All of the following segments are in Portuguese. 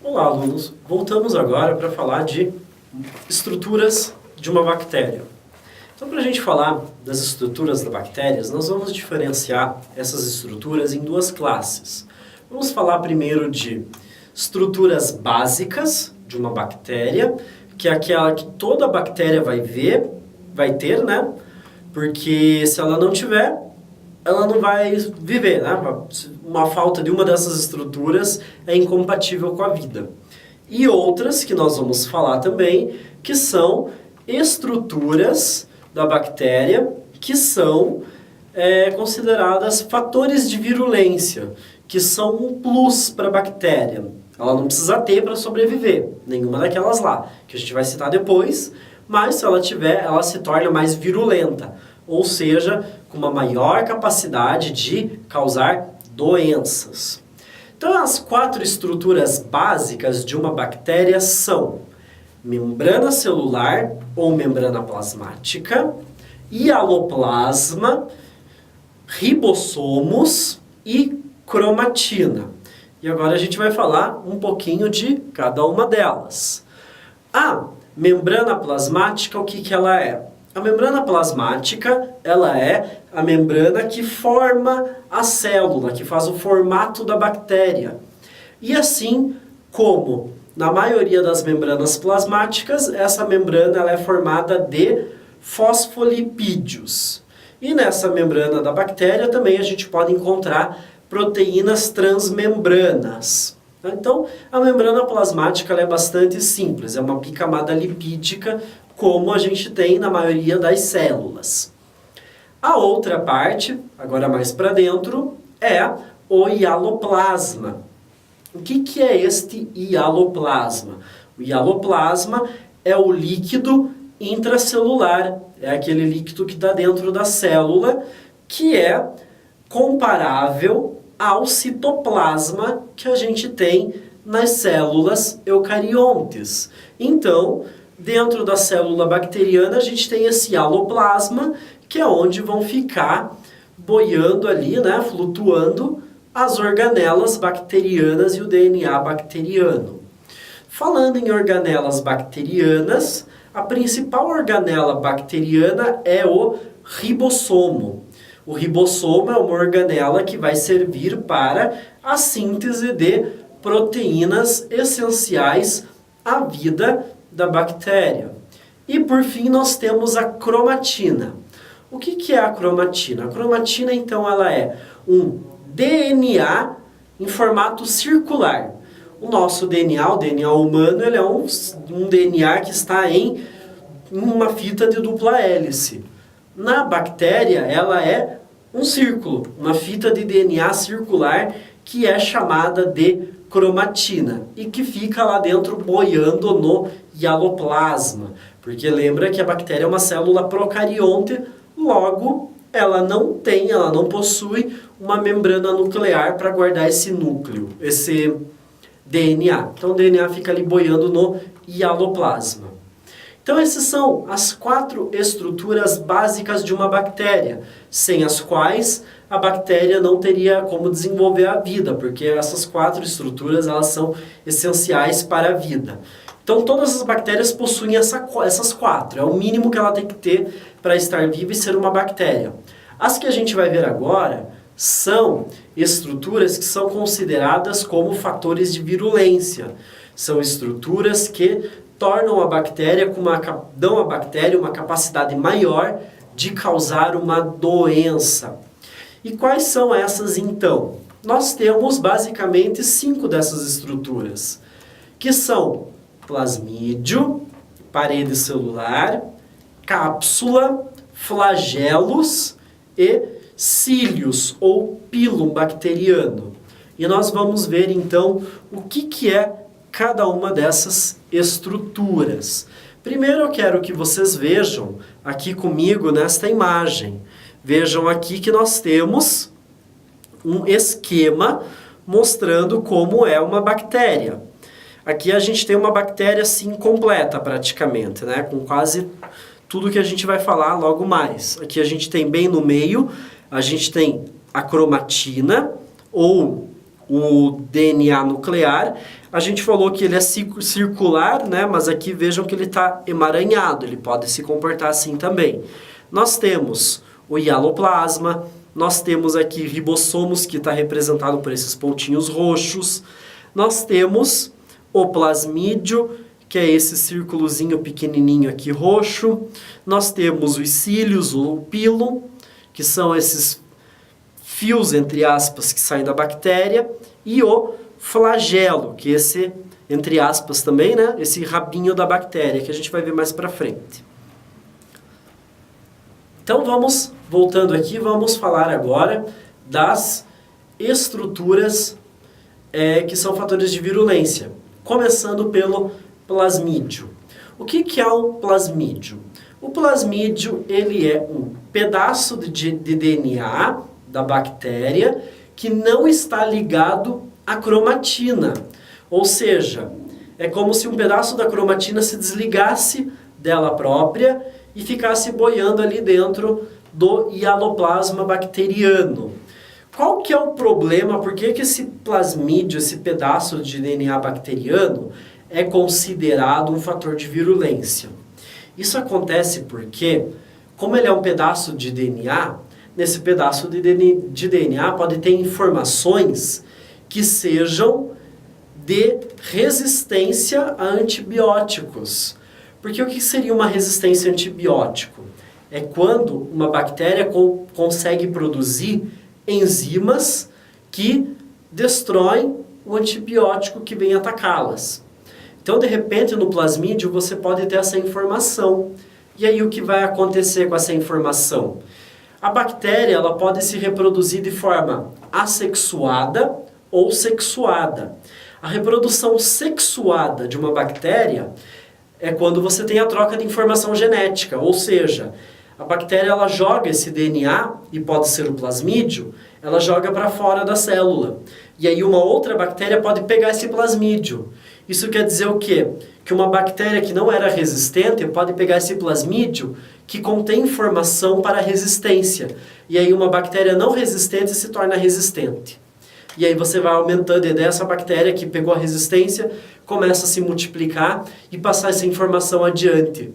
Olá, alunos! Voltamos agora para falar de estruturas de uma bactéria. Então, para a gente falar das estruturas das bactérias, nós vamos diferenciar essas estruturas em duas classes. Vamos falar primeiro de estruturas básicas de uma bactéria, que é aquela que toda bactéria vai ter, né? Porque se ela não tiver, ela não vai viver, né? Uma falta de uma dessas estruturas é incompatível com a vida. E outras que nós vamos falar também, que são estruturas da bactéria que são consideradas fatores de virulência, que são um plus para a bactéria. Ela não precisa ter para sobreviver, nenhuma daquelas lá, que a gente vai citar depois, mas se ela tiver, ela se torna mais virulenta, ou seja, com uma maior capacidade de causar doenças. Então, as 4 estruturas básicas de uma bactéria são membrana celular ou membrana plasmática, hialoplasma, ribossomos e cromatina. E agora a gente vai falar um pouquinho de cada uma delas. A membrana plasmática, o que ela é? A membrana plasmática, ela é a membrana que forma a célula, que faz o formato da bactéria. E assim como na maioria das membranas plasmáticas, essa membrana ela é formada de fosfolipídios. E nessa membrana da bactéria também a gente pode encontrar proteínas transmembranas. Então, a membrana plasmática ela é bastante simples, é uma bicamada lipídica, como a gente tem na maioria das células. A outra parte, agora mais para dentro, é o hialoplasma. O que é este hialoplasma? O hialoplasma é o líquido intracelular, é aquele líquido que está dentro da célula, que é comparável ao citoplasma que a gente tem nas células eucariontes. Então, dentro da célula bacteriana, a gente tem esse hialoplasma, que é onde vão ficar boiando ali, né, flutuando as organelas bacterianas e o DNA bacteriano. Falando em organelas bacterianas, a principal organela bacteriana é o ribossomo. O ribossomo é uma organela que vai servir para a síntese de proteínas essenciais à vida da bactéria. E por fim nós temos a cromatina. O que é a cromatina? A cromatina então ela é um DNA em formato circular. O nosso DNA, o DNA humano, ele é um DNA que está em uma fita de dupla hélice. Na bactéria, ela é um círculo, uma fita de DNA circular que é chamada de cromatina e que fica lá dentro boiando no hialoplasma. Porque lembra que a bactéria é uma célula procarionte, logo ela não possui uma membrana nuclear para guardar esse núcleo, esse DNA. Então o DNA fica ali boiando no hialoplasma. Então essas são as 4 estruturas básicas de uma bactéria, sem as quais a bactéria não teria como desenvolver a vida, porque essas 4 estruturas elas são essenciais para a vida. Então todas as bactérias possuem essas 4, é o mínimo que ela tem que ter para estar viva e ser uma bactéria. As que a gente vai ver agora são estruturas que são consideradas como fatores de virulência. São estruturas que tornam a bactéria, dão à bactéria uma capacidade maior de causar uma doença. E quais são essas então? Nós temos basicamente 5 dessas estruturas, que são plasmídio, parede celular, cápsula, flagelos e cílios ou pílum bacteriano. E nós vamos ver então o que é cada uma dessas estruturas. Primeiro eu quero que vocês vejam aqui comigo nesta imagem. Vejam aqui que nós temos um esquema mostrando como é uma bactéria. Aqui a gente tem uma bactéria assim completa praticamente, né? Com quase tudo que a gente vai falar logo mais. Aqui a gente tem bem no meio, a gente tem a cromatina ou o DNA nuclear. A gente falou que ele é circular, né? Mas aqui vejam que ele está emaranhado, ele pode se comportar assim também. Nós temos o hialoplasma, nós temos aqui ribossomos, que está representado por esses pontinhos roxos. Nós temos o plasmídio, que é esse círculozinho pequenininho aqui roxo. Nós temos os cílios, o pilo, que são esses fios, entre aspas, que saem da bactéria. E o flagelo, que é esse, entre aspas também, né? Esse rabinho da bactéria, que a gente vai ver mais para frente. Então vamos, voltando aqui, vamos falar agora das estruturas que são fatores de virulência. Começando pelo plasmídio. O que é o plasmídio? O plasmídio, ele é um pedaço de DNA da bactéria que não está ligado à cromatina. Ou seja, é como se um pedaço da cromatina se desligasse dela própria e ficasse boiando ali dentro do hialoplasma bacteriano. Qual que é o problema? Por que esse plasmídio, esse pedaço de DNA bacteriano, é considerado um fator de virulência? Isso acontece porque, como ele é um pedaço de DNA, nesse pedaço de DNA pode ter informações que sejam de resistência a antibióticos. Porque o que seria uma resistência a antibiótico? É quando uma bactéria consegue produzir enzimas que destroem o antibiótico que vem atacá-las. Então, de repente, no plasmídio, você pode ter essa informação. E aí, o que vai acontecer com essa informação? A bactéria ela pode se reproduzir de forma assexuada ou sexuada. A reprodução sexuada de uma bactéria é quando você tem a troca de informação genética, ou seja, a bactéria ela joga esse DNA, e pode ser o plasmídio, ela joga para fora da célula. E aí uma outra bactéria pode pegar esse plasmídio. Isso quer dizer o quê? Que uma bactéria que não era resistente pode pegar esse plasmídio que contém informação para resistência. E aí uma bactéria não resistente se torna resistente. E aí você vai aumentando, e dessa bactéria que pegou a resistência começa a se multiplicar e passar essa informação adiante.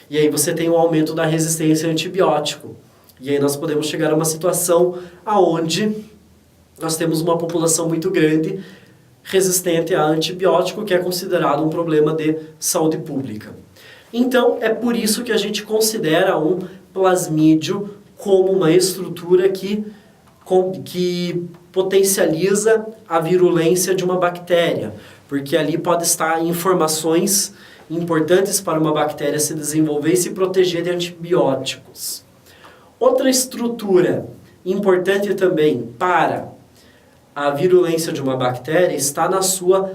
E aí você tem um aumento da resistência a antibiótico. E aí nós podemos chegar a uma situação onde nós temos uma população muito grande resistente a antibiótico, que é considerado um problema de saúde pública. Então, é por isso que a gente considera um plasmídio como uma estrutura que potencializa a virulência de uma bactéria, porque ali pode estar informações importantes para uma bactéria se desenvolver e se proteger de antibióticos. Outra estrutura importante também para a virulência de uma bactéria está na sua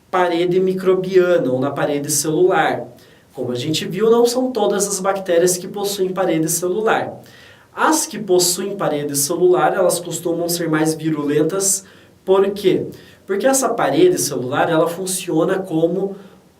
parede microbiana ou na parede celular. Como a gente viu, não são todas as bactérias que possuem parede celular. As que possuem parede celular, elas costumam ser mais virulentas. Por quê? Porque essa parede celular, ela funciona como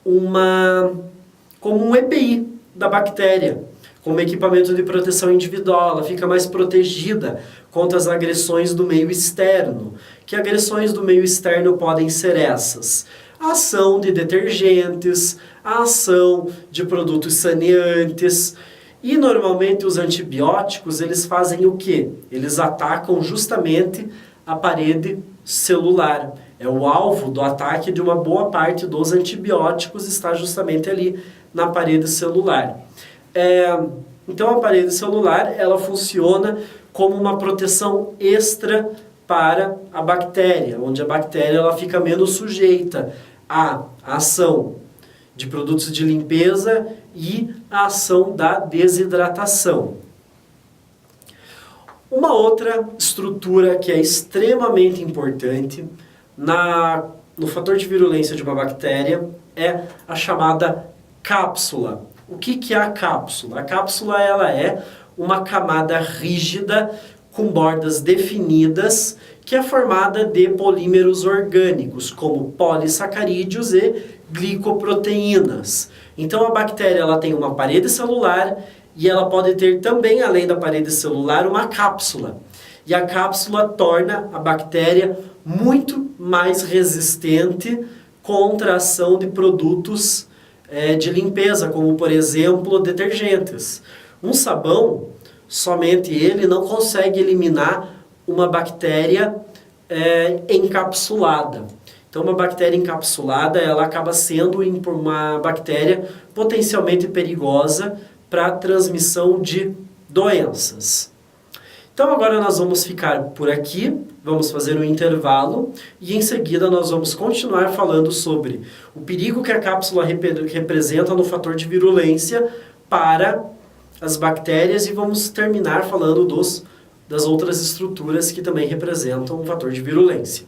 um EPI da bactéria, como equipamento de proteção individual. Ela fica mais protegida contra as agressões do meio externo. Que agressões do meio externo podem ser essas? A ação de detergentes, a ação de produtos saneantes. E normalmente os antibióticos, eles fazem o quê? Eles atacam justamente a parede celular. É o alvo do ataque de uma boa parte dos antibióticos, está justamente ali na parede celular. Então a parede celular, ela funciona como uma proteção extra para a bactéria, onde a bactéria ela fica menos sujeita à ação de produtos de limpeza e à ação da desidratação. Uma outra estrutura que é extremamente importante no fator de virulência de uma bactéria é a chamada cápsula. O que é a cápsula? A cápsula ela é uma camada rígida com bordas definidas que é formada de polímeros orgânicos, como polissacarídeos e glicoproteínas. Então a bactéria ela tem uma parede celular e ela pode ter também, além da parede celular, uma cápsula. E a cápsula torna a bactéria muito mais resistente contra a ação de produtos de limpeza, como por exemplo detergentes. Um sabão, somente ele não consegue eliminar uma bactéria encapsulada. Então uma bactéria encapsulada ela acaba sendo uma bactéria potencialmente perigosa para a transmissão de doenças. Então agora nós vamos ficar por aqui, vamos fazer um intervalo e em seguida nós vamos continuar falando sobre o perigo que a cápsula representa no fator de virulência para as bactérias e vamos terminar falando das outras estruturas que também representam um fator de virulência.